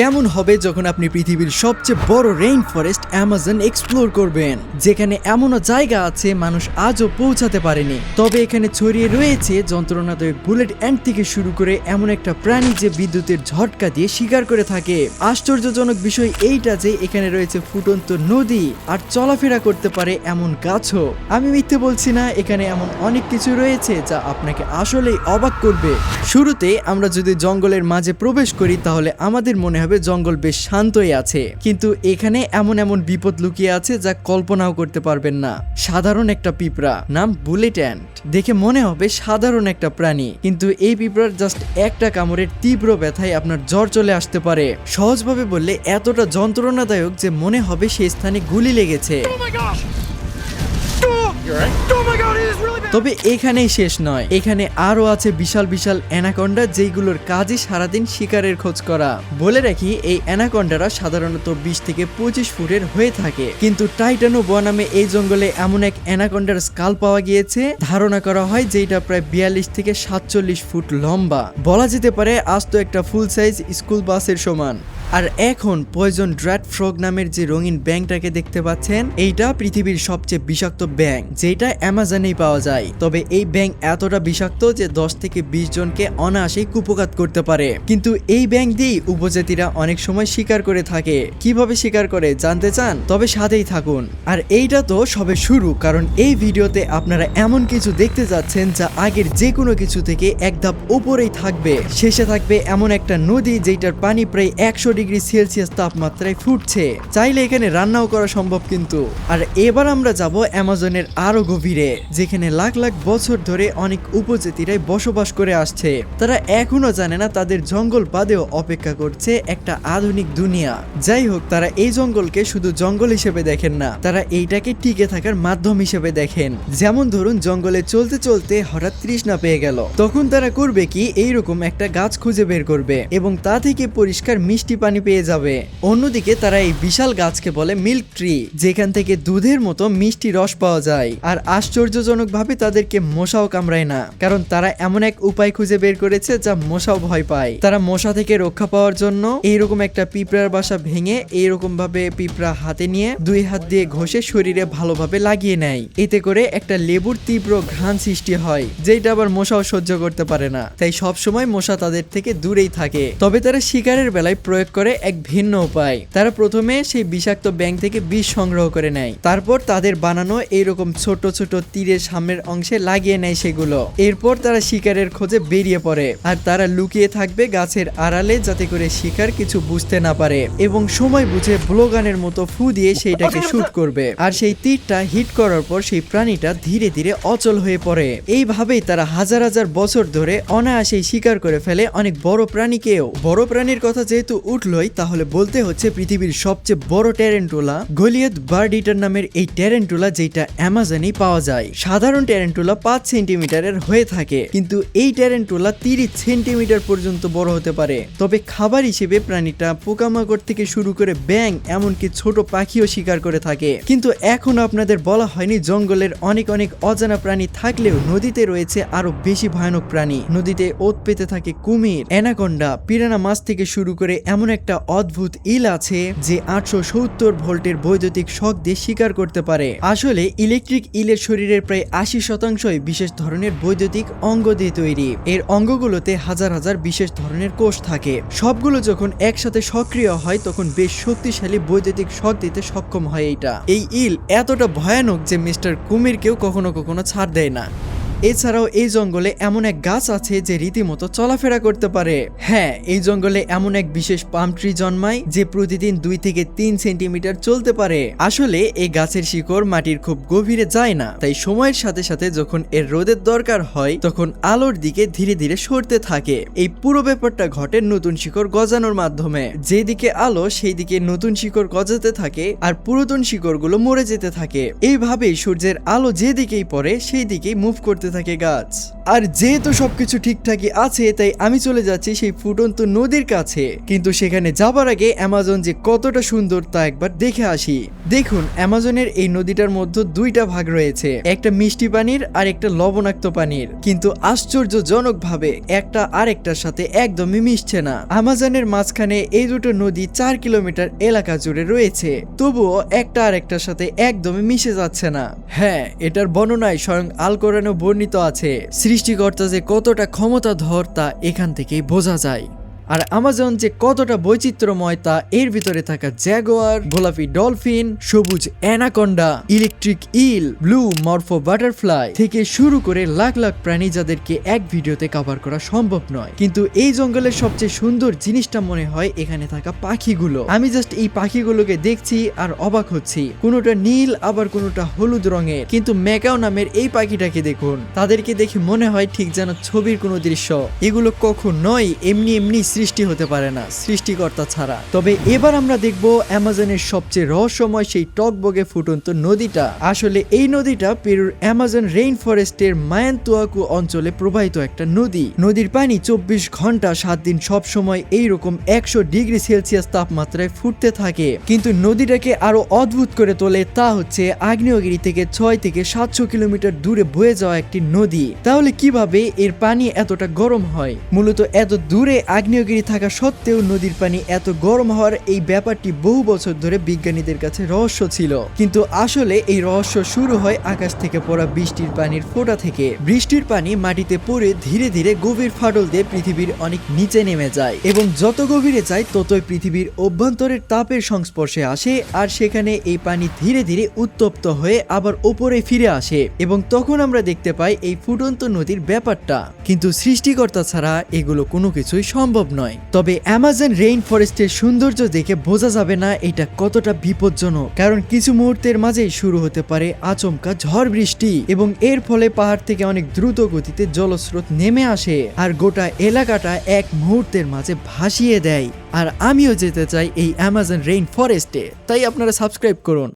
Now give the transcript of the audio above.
কেমন হবে যখন আপনি পৃথিবীর সবচেয়ে বড় রেইন ফরেস্ট অ্যামাজন এক্সপ্লোর করবেন, যেখানে এমনও জায়গা আছে মানুষ আজও পৌঁছাতে পারেনি। তবে এখানে ছড়িয়ে রয়েছে যন্ত্রণাদায়ক বুলেট অ্যান্ট থেকে শুরু করে এমন একটা প্রাণী যে বিদ্যুতের ঝটকা দিয়ে শিকার করে থাকে। আশ্চর্যজনক বিষয় এইটা যে এখানে রয়েছে ফুটন্ত নদী আর চলাফেরা করতে পারে এমন গাছও। আমি মিথ্যে বলছি না, এখানে এমন অনেক কিছু রয়েছে যা আপনাকে আসলেই অবাক করবে। শুরুতে আমরা যদি জঙ্গলের মাঝে প্রবেশ করি তাহলে আমাদের মনে হবে জঙ্গল বেশ শান্তই আছে, কিন্তু এখানে এমন এমন বিপদ লুকিয়ে আছে যা কল্পনাও করতে পারবেন না। সাধারণ একটা পিঁপড়া, নাম বুলেট অ্যান্ট, দেখে মনে হবে সাধারণ একটা প্রাণী, কিন্তু এই পিঁপড়ার জাস্ট একটা কামড়ের তীব্র ব্যথায় আপনার জ্বর চলে আসতে পারে। সহজভাবে বললে এতটা যন্ত্রণাদায়ক যে মনে হবে সেই স্থানে গুলি লেগেছে। তবে এখানেই শেষ নয়, এখানে আরো আছে বিশাল বিশাল অ্যানাকন্ডা, যেগুলোর কাজই সারাদিন শিকারের খোঁজ করা। বলে রাখি, এই অ্যানাকন্ডারা সাধারণত 20 থেকে 25 ফুটের হয়ে থাকে, কিন্তু টাইটানো বনামে এই জঙ্গলে এমন এক অ্যানাকন্ডার স্কাল পাওয়া গিয়েছে, ধারণা করা হয় যে এটা প্রায় 42 থেকে 47 ফুট লম্বা। বলা যেতে পারে আস্ত একটা ফুল সাইজ স্কুল বাসের সমান। আর এখন পয়জন ড্রাট ফ্রগ নামের যে রঙিন ব্যাঙটাকে দেখতে পাচ্ছেন, এইটা পৃথিবীর সবচেয়ে বিষাক্ত ব্যাঙ, যেটা অ্যামাজনেই পাওয়া যায়। তবে এই ব্যাঙ এতটা বিষাক্ত যে 10 থেকে 20 জনকে অনায়াসেই কুপঘাত করতে পারে। কিন্তু এই ব্যাঙ দিয়েই উপজাতিরা অনেক সময় শিকার করে থাকে। কিভাবে শিকার করে জানতে চান? তবে সাথেই থাকুন। আর এইটা তো সবে শুরু, কারণ এই ভিডিওতে আপনারা এমন কিছু দেখতে যাচ্ছেন যা আগের যে কোনো কিছু থেকে এক ধাপ উপরেই থাকবে। শেষে থাকবে এমন একটা নদী যেটার পানি প্রায় 100 ডিগ্রি সেলসিয়াস তাপমাত্রায় ফুটছে। চাইলে এখানে রান্নাও করা সম্ভব কিন্তু। আর এবার আমরা যাব অ্যামাজনের আরো গভীরে, যেখানে লাখ লাখ বছর ধরে অনেক উপজাতিরাই বসবাস করে আসছে। তারা এখনো জানে না তাদের জঙ্গল বাদেও অপেক্ষা করছে একটা আধুনিক দুনিয়া। যাই হোক, তারা এই জঙ্গলকে শুধু জঙ্গল হিসেবে দেখেন না, তারা এইটাকে টিকে থাকার মাধ্যম হিসেবে দেখেন। যেমন ধরুন, জঙ্গলে চলতে চলতে হঠাৎ তৃষ্ণা পেয়ে গেল, তখন তারা করবে কি, এইরকম একটা গাছ খুঁজে বের করবে এবং তা থেকে পরিষ্কার মিষ্টি পানি পেয়ে যাবে। অন্যদিকে তারা এই বিশাল গাছকে বলে মিল্ক ট্রি, যেখান থেকে দুধের মতো মিষ্টি রস পাওয়া যায়। আর আশ্চর্যজনক ভাবে তাদেরকে মশাও কামড়ায় না, কারণ তারা এমন এক উপায় খুঁজে বের করেছে যা মশাও ভয় পায়। তারা মশা থেকে রক্ষা পাওয়ার জন্য এইরকম একটা পিঁপড়ার বাসা ভেঙে এইরকম ভাবে পিঁপড়া হাতে নিয়ে 2 হাত দিয়ে ঘষে শরীরে ভালোভাবে লাগিয়ে নেয়। এতে করে একটা লেবুর তীব্র ঘ্রাণ সৃষ্টি হয়, যেটা আবার মশাও সহ্য করতে পারে না। তাই সবসময় মশা তাদের থেকে দূরেই থাকে। তবে তারা শিকারের বেলায় প্রয়োগ করে এক ভিন্ন উপায়। তারা প্রথমে সেই বিষাক্ত ব্যাঙ থেকে বিষ সংগ্রহ করে নেয়, তারপর তাদের বানানো এইরকম ছোট ছোট তীরের সামনের অংশে লাগিয়ে নেয় সেগুলো। এরপর তারা শিকারের খোঁজে বেরিয়ে পড়ে, আর তারা লুকিয়ে থাকবে গাছের আড়ালে, যাতে করে শিকার কিছু বুঝতে না পারে, এবং সময় বুঝে ব্লোগানের মতো ফু দিয়ে সেইটাকে শুট করবে। আর সেই তীরটা হিট করার পর সেই প্রাণীটা ধীরে ধীরে অচল হয়ে পড়ে। এইভাবেই তারা হাজার হাজার বছর ধরে অনায়াসেই শিকার করে ফেলে অনেক বড় প্রাণীকেও। বড় প্রাণীর কথা যেহেতু উঠলই, তাহলে বলতে হচ্ছে পৃথিবীর সবচেয়ে বড় ট্যারেন্টুলা গলিয়াথ বার্ড ইটার নামের এই ট্যারেন্টুলা, যেটা অ্যামাজনেই পাওয়া যায়। সাধারণ ট্যারেন্টুলা 5 সেন্টিমিটারের হয়ে থাকে, কিন্তু এই ট্যারেন্টুলা 30 সেন্টিমিটার পর্যন্ত বড় হতে পারে। তবে খাবার হিসেবে প্রাণীটা পোকামাকড় থেকে শুরু করে ব্যাঙ, এমনকি ছোট পাখিও শিকার করে থাকে। কিন্তু এখনো আপনাদের বলা হয়নি, জঙ্গলের অনেক অনেক অজানা প্রাণী থাকলেও নদীতে রয়েছে আরো বেশি ভয়ানক প্রাণী। নদীতে ওত পেতে থাকে কুমির, অ্যানাকন্ডা, পিরানা মাছ থেকে শুরু করে এমন একটা অদ্ভুত ইল আছে যে 870 ভোল্টের বৈদ্যুতিক শক দিয়ে শিকার করতে পারে। আসলে ইলেকট্রিক ইলের শরীরের প্রায় 80% বিশেষ ধরনের বৈদ্যুতিক অঙ্গ দিয়ে তৈরি। এর অঙ্গগুলোতে হাজার হাজার বিশেষ ধরনের কোষ থাকে। সবগুলো যখন একসাথে সক্রিয় হয় তখন বেশ শক্তিশালী বৈদ্যুতিক শক দিতে সক্ষম হয়। এই ইল এতটা ভয়ানক যে মিস্টার কুমিরকেও কখনো কখনো ছাড় দেয় না। এছাড়াও এই জঙ্গলে এমন এক গাছ আছে যে রীতিমতো চলাফেরা করতে পারে। হ্যাঁ, এই জঙ্গলে এমন এক বিশেষ পাম ট্রি জন্মায় যে প্রতিদিন 2 থেকে 3 সেন্টিমিটার চলতে পারে। আসলে এই গাছের শিকড় মাটির খুব গভীরে যায় না, তাই সময়ের সাথে সাথে যখন এর রোদের দরকার হয় তখন আলোর দিকে ধীরে ধীরে সরতে থাকে। এই পুরো ব্যাপারটা ঘটে নতুন শিকড় গজানোর মাধ্যমে। যেদিকে আলো সেই দিকে নতুন শিকড় গজাতে থাকে, আর পুরাতন শিকড়গুলো মরে যেতে থাকে। এইভাবেই সূর্যের আলো যেদিকেই পড়ে সেই দিকেই মুভ করতে থাকে গাছ। আর যেহেতু সবকিছু ঠিকঠাকই আছে তাই আমি চলে যাচ্ছি সেই ফুটন্ত নদীর কাছে, কিন্তু সেখানে যাবার আগে অ্যামাজন যে কতটা সুন্দর তা একবার দেখে আসি। দেখুন, অ্যামাজনের এই নদীটার মধ্যে দুইটা ভাগ রয়েছে, একটা মিষ্টি পানির আর একটা লবণাক্ত পানির, কিন্তু আশ্চর্যজনকভাবে একটা আরেকটার সাথে একদমই মিশছে না। অ্যামাজনের মাঝখানে এই দুটো নদী 4 কিলোমিটার এলাকা জুড়ে রয়েছে, তবুও একটা আরেকটার সাথে একদমই মিশে যাচ্ছে না। হ্যাঁ, এটার বর্ণনায় স্বয়ং আল কোরআনে বর্ণিত আছে। সৃষ্টিকর্তা যে কতটা ক্ষমতাধর তা এখান থেকেই বোঝা যায়। আর অ্যামাজন যে কতটা বৈচিত্র্যময় তা এর ভিতরে থাকা জ্যাগুয়ার, গোলাপি ডলফিন, সবুজ অ্যানাকন্ডা, ইলেকট্রিক ইল, ব্লু মরফো বাটারফ্লাই থেকে শুরু করে লাখ লাখ প্রাণী যাদেরকে এক ভিডিওতে কভার করা সম্ভব নয়। কিন্তু এই জঙ্গলের সবচেয়ে সুন্দর জিনিসটা মনে হয় এখানে থাকা পাখিগুলো। আমি জাস্ট এই পাখিগুলোকে দেখছি আর অবাক হচ্ছি। কোনোটা নীল আবার কোনোটা হলুদ রঙের, কিন্তু ম্যাকাও নামের এই পাখিটাকে দেখুন, তাদেরকে দেখে মনে হয় ঠিক যেন ছবির কোনো দৃশ্য। এগুলো কখনোই এমনি এমনি সৃষ্টি হতে পারে না সৃষ্টিকর্তা ছাড়া। তবে এবার আমরা দেখব অ্যামাজনের সবচেয়ে রহস্যময় সেই টকবগে ফুটন্ত নদীটা। আসলে এই নদীটা পেরুর অ্যামাজন রেইন ফরেস্টের মায়ান্তুয়াকু অঞ্চলে প্রবাহিত একটা নদী। নদীর পানি 24 ঘন্টা 7 দিন সব সময় এইরকম 100 ডিগ্রি সেলসিয়াস তাপমাত্রায় ফুটতে থাকে। কিন্তু নদীটাকে আরো অদ্ভুত করে তোলে তা হচ্ছে আগ্নেয়গিরি থেকে 6 থেকে 700 কিলোমিটার দূরে বয়ে যাওয়া একটি নদী। তাহলে কিভাবে এর পানি এতটা গরম হয়? মূলত এত দূরে আগ্নেয়গিরি থাকা সত্ত্বেও নদীর পানি এত গরম হওয়ার এই ব্যাপারটি বহু বছর ধরে বিজ্ঞানীদের কাছে রহস্য ছিল। কিন্তু আসলে এই রহস্য শুরু হয় আকাশ থেকে পড়া বৃষ্টির পানির ফোঁটা থেকে। বৃষ্টির পানি মাটিতে পড়ে ধীরে ধীরে গভীর ফাটল দিয়ে পৃথিবীর অনেক নিচে নেমে যায়, এবং যত গভীরে যায় ততই পৃথিবীর অভ্যন্তরের তাপের সংস্পর্শে আসে, আর সেখানে এই পানি ধীরে ধীরে উত্তপ্ত হয়ে আবার উপরে ফিরে আসে, এবং তখন আমরা দেখতে পাই এই ফুটন্ত নদীর ব্যাপারটা। কিন্তু সৃষ্টিকর্তা ছাড়া এগুলো কোনো কিছুই সম্ভব নয়। তবে অ্যামাজন রেইন ফরেস্টের সৌন্দর্য দেখে বোঝা যাবে না এটা কতটা বিপজ্জনক, কারণ কিছু মুহূর্তের মাঝেই শুরু হতে পারে আচমকা ঝড় বৃষ্টি, এবং এর ফলে পাহাড় থেকে অনেক দ্রুত গতিতে জলস্রোত নেমে আসে আর গোটা এলাকাটা এক মুহূর্তের মাঝে ভাসিয়ে দেয়। আর আমিও যেতে চাই এই অ্যামাজন রেইন ফরেস্টে, তাই আপনারা সাবস্ক্রাইব করুন।